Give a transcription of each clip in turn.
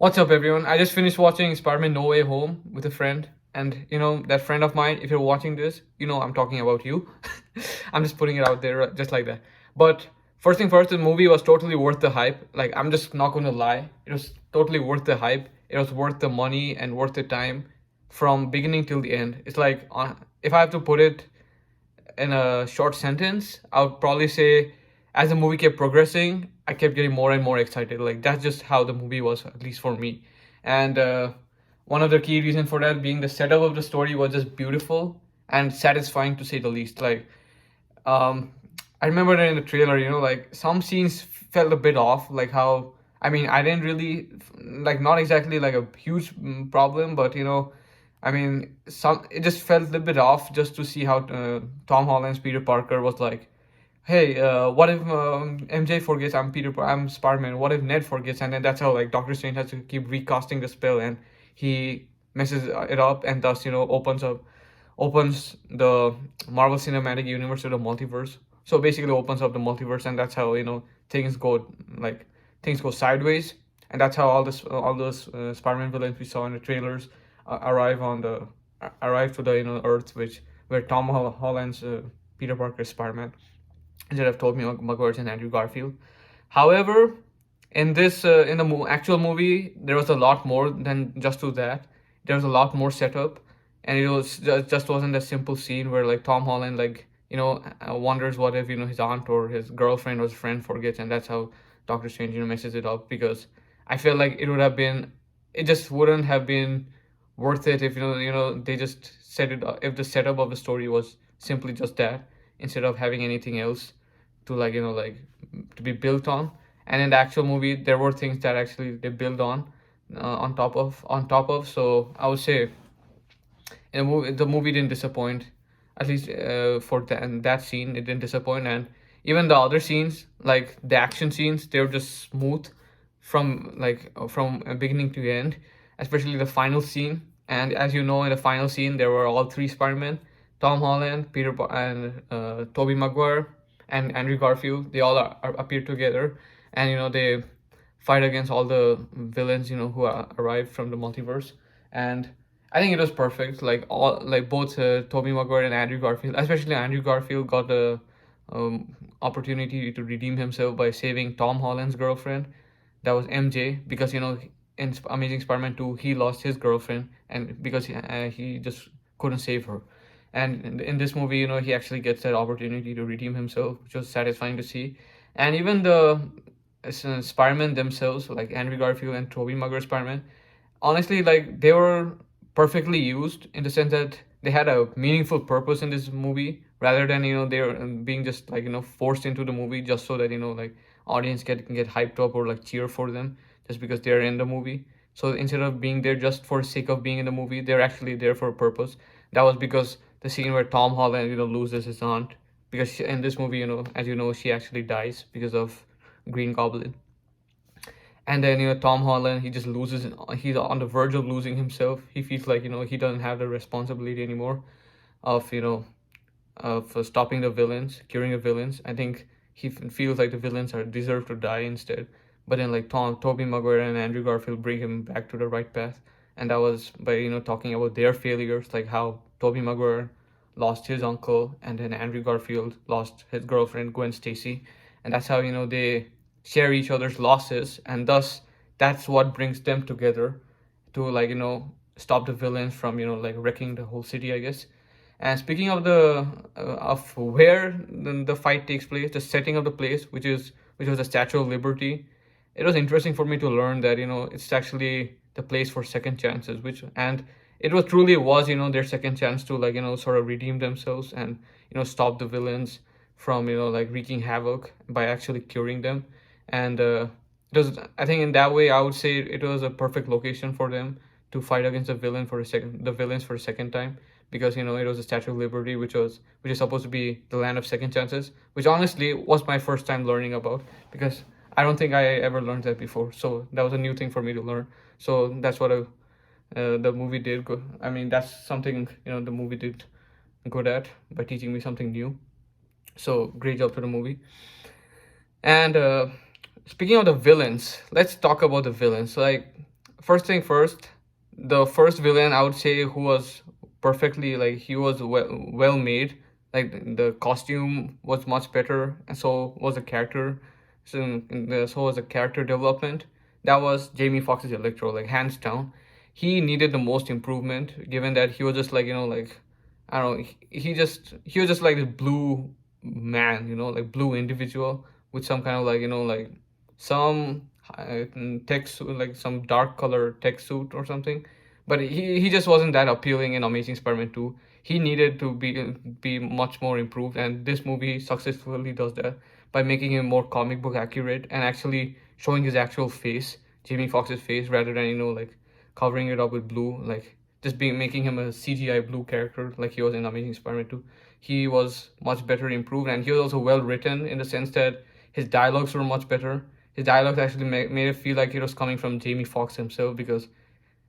What's up, everyone? I just finished watching Spider-Man No Way Home with a friend. And that friend of mine, if you're watching this, I'm talking about you. I'm just putting it out there just like that. But first thing first, the movie was totally worth the hype. Like, I'm just not going to lie. It was totally worth the hype. It was worth the money and worth the time from beginning till the end. It's like, if I have to put it in a short sentence, I would probably say as the movie kept progressing, I kept getting more and more excited. Like that's just how the movie was, at least for me. And one of the key reasons for that being the setup of the story was just beautiful and satisfying to say the least. Like um, I remember that in the trailer, like some scenes felt a bit off, like how I didn't really like not exactly like a huge problem, but some it just felt a little bit off just to see how Tom Holland's Peter Parker was like, hey, what if MJ forgets I'm Spider-Man? What if Ned forgets? And then that's how like Doctor Strange has to keep recasting the spell, and he messes it up, and thus opens the Marvel Cinematic Universe to the multiverse. So basically opens up the multiverse, and that's how things go like things go sideways, and that's how all those Spider-Man villains we saw in the trailers arrive to the Earth, which where Holland's Peter Parker is Spider-Man instead of Tobey Maguire and Andrew Garfield. However, in the actual movie, there was a lot more than just to that. There was a lot more setup, and it was just wasn't a simple scene where like Tom Holland wonders what if his aunt or his girlfriend or his friend forgets, and that's how Doctor Strange messes it up. Because I feel like it just wouldn't have been worth it if they just set it up, if the setup of the story was simply just that instead of having anything else to to be built on. And in the actual movie there were things that actually they build on top of. So I would say the movie didn't disappoint, at least for that scene it didn't disappoint. And even the other scenes, like the action scenes, they were just smooth from beginning to end, especially the final scene. And as you know, in the final scene there were all three Spider-Men: Tom Holland, and Tobey Maguire and Andrew Garfield. They all appear together, and they fight against all the villains who arrived from the multiverse. And I think it was perfect. Like both Tobey Maguire and Andrew Garfield, especially Andrew Garfield, got the opportunity to redeem himself by saving Tom Holland's girlfriend. That was MJ, because in Amazing Spider-Man 2 he lost his girlfriend, and because he just couldn't save her. And in this movie, he actually gets that opportunity to redeem himself, which was satisfying to see. And even the Spider-Man themselves, like Andrew Garfield and Tobey Maguire Spider-Man, honestly, like they were perfectly used in the sense that they had a meaningful purpose in this movie, rather than they're being just forced into the movie just so that like audience can get hyped up or like cheer for them just because they're in the movie. So instead of being there just for the sake of being in the movie, they're actually there for a purpose. That was because the scene where Tom Holland loses his aunt, because in this movie, as you know, she actually dies because of Green Goblin. And then Tom Holland, he just loses, he's on the verge of losing himself. He feels like he doesn't have the responsibility anymore of stopping the villains, curing the villains. I think he feels like the villains are deserve to die instead. But then like Tobey Maguire and Andrew Garfield bring him back to the right path, and that was by talking about their failures, like how Tobey Maguire lost his uncle, and then Andrew Garfield lost his girlfriend Gwen Stacy, and that's how they share each other's losses, and thus that's what brings them together to stop the villains from like wrecking the whole city, I guess. And speaking of where the fight takes place, the setting of the place, which was the Statue of Liberty, it was interesting for me to learn that it's actually the place for second chances, which and it was truly was their second chance to sort of redeem themselves and stop the villains from like wreaking havoc by actually curing them. And it was, I think in that way I would say it was a perfect location for them to fight against the villains for a second time, because it was the Statue of Liberty, which is supposed to be the land of second chances, which honestly was my first time learning about, because I don't think I ever learned that before. So that was a new thing for me to learn. So that's what the movie did good. I mean, that's something the movie did good at, by teaching me something new. So great job to the movie. And speaking of the villains, let's talk about the villains. Like first thing first, the first villain I would say who was perfectly like he was well made. Like the costume was much better, and so was the character. So was the character development. That was Jamie Foxx's Electro, like hands down. He needed the most improvement, given that he was just like like I don't know. He was just like this blue man, like blue individual with some kind of like like some tech suit, like some dark color tech suit or something. But he just wasn't that appealing in Amazing Spider-Man 2. He needed to be much more improved, and this movie successfully does that by making him more comic book accurate and actually showing his actual face, Jamie Foxx's face, rather than like covering it up with blue, like just being making him a CGI blue character like he was in Amazing Spider-Man 2. He was much better improved, and he was also well written in the sense that his dialogues were much better. His dialogues actually made it feel like it was coming from Jamie Foxx himself, because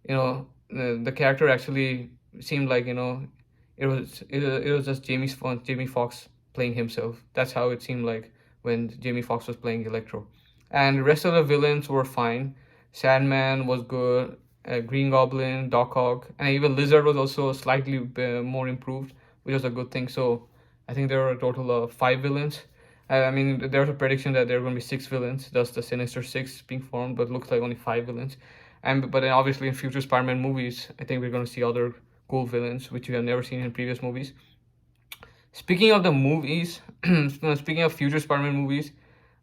the character actually seemed like it was just Jamie Foxx playing himself. That's how it seemed like when Jamie Foxx was playing Electro. And the rest of the villains were fine. Sandman was good. Green Goblin, Doc Ock, and even Lizard was also slightly more improved, which was a good thing. So I think there were a total of 5 villains. I mean, there's a prediction that there are going to be 6 villains, thus the Sinister Six being formed, but looks like only 5 villains. And but then obviously in future Spider-Man movies, I think we're going to see other cool villains which we have never seen in previous movies. Speaking of the movies, speaking of future Spider-Man movies,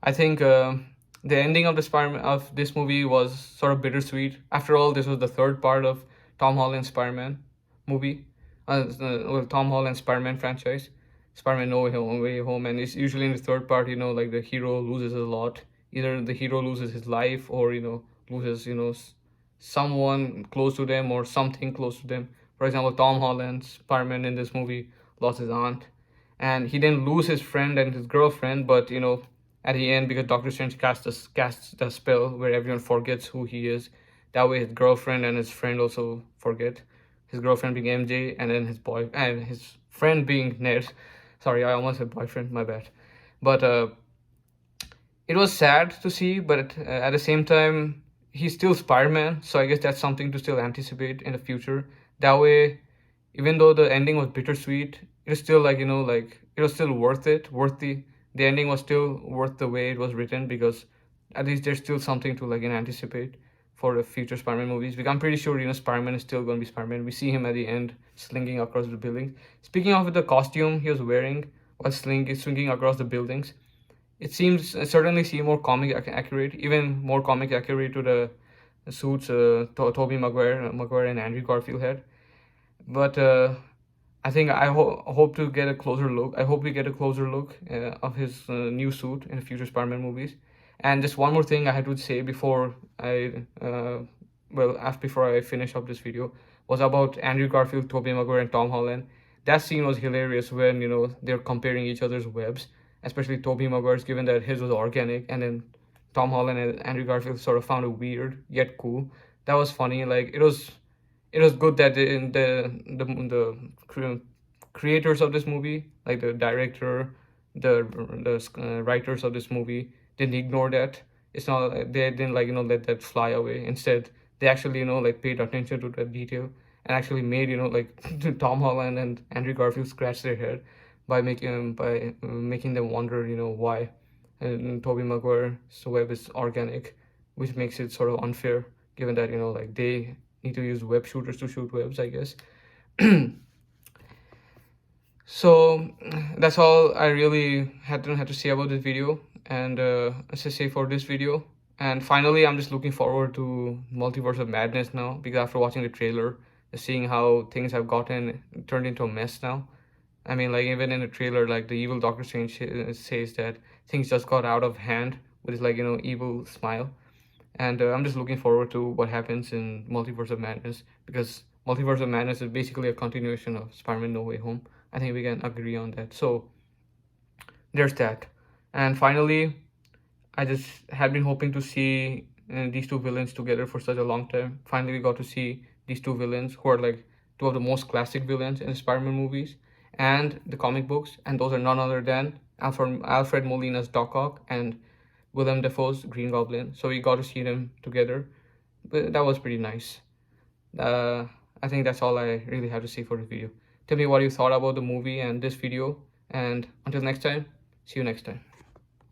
I think the ending of the Spider-Man of this movie was sort of bittersweet. After all, this was the third part of Tom Holland's Spider-Man movie, Tom Holland's Spider-Man franchise, Spider-Man No Way Home, and it's usually in the third part, like the hero loses a lot. Either the hero loses his life, or loses someone close to them or something close to them. For example, Tom Holland's Spider-Man in this movie lost his aunt, and he didn't lose his friend and his girlfriend, but at the end, because Doctor Strange casts the spell where everyone forgets who he is. That way, his girlfriend and his friend also forget. His girlfriend being MJ, and then his friend being Ned. Sorry, I almost said boyfriend. My bad. But it was sad to see, but at the same time, he's still Spider-Man, so I guess that's something to still anticipate in the future. That way, even though the ending was bittersweet, it was still like it was still worth the ending was still worth the way it was written, because at least there's still something to anticipate for the future Spider-Man movies. Because I'm pretty sure Spider-Man is still going to be Spider-Man. We see him at the end slinging across the buildings. Speaking of the costume he was wearing while swinging across the buildings, it seems certainly seem more comic accurate, even more comic accurate to the suits Tobey Maguire and Andrew Garfield had. But I think I hope to get a closer look. I hope we get a closer look of his new suit in the future Spider-Man movies. And just one more thing I had to say before before I finish up this video, was about Andrew Garfield, Tobey Maguire, and Tom Holland. That scene was hilarious when they're comparing each other's webs, especially Tobey Maguire's, given that his was organic, and then Tom Holland and Andrew Garfield sort of found it weird yet cool. That was funny. Like it was good that the creators of this movie, like the director, the writers of this movie, didn't ignore that. It's not they didn't let that fly away. Instead, they actually paid attention to that detail, and actually made Tom Holland and Andrew Garfield scratch their head by making them wonder why and Tobey Maguire's web is organic, which makes it sort of unfair, given that they need to use web shooters to shoot webs, I guess. So that's all I really had to say about this video, and as I say for this video. And finally, I'm just looking forward to Multiverse of Madness now, because after watching the trailer, seeing how things have turned into a mess now. I mean, even in the trailer, the evil Doctor Strange says that things just got out of hand with his evil smile. And I'm just looking forward to what happens in Multiverse of Madness, because Multiverse of Madness is basically a continuation of Spider-Man No Way Home. I think we can agree on that. So there's that. And finally, I just had been hoping to see these two villains together for such a long time. Finally, we got to see these two villains, who are two of the most classic villains in the Spider-Man movies and the comic books, and those are none other than Alfred Molina's Doc Ock and Willem Dafoe's Green Goblin. So we got to see them together. but that was pretty nice. uh, I think that's all I really have to say for the video. Tell me what you thought about the movie and this video, and until next time, see you next time.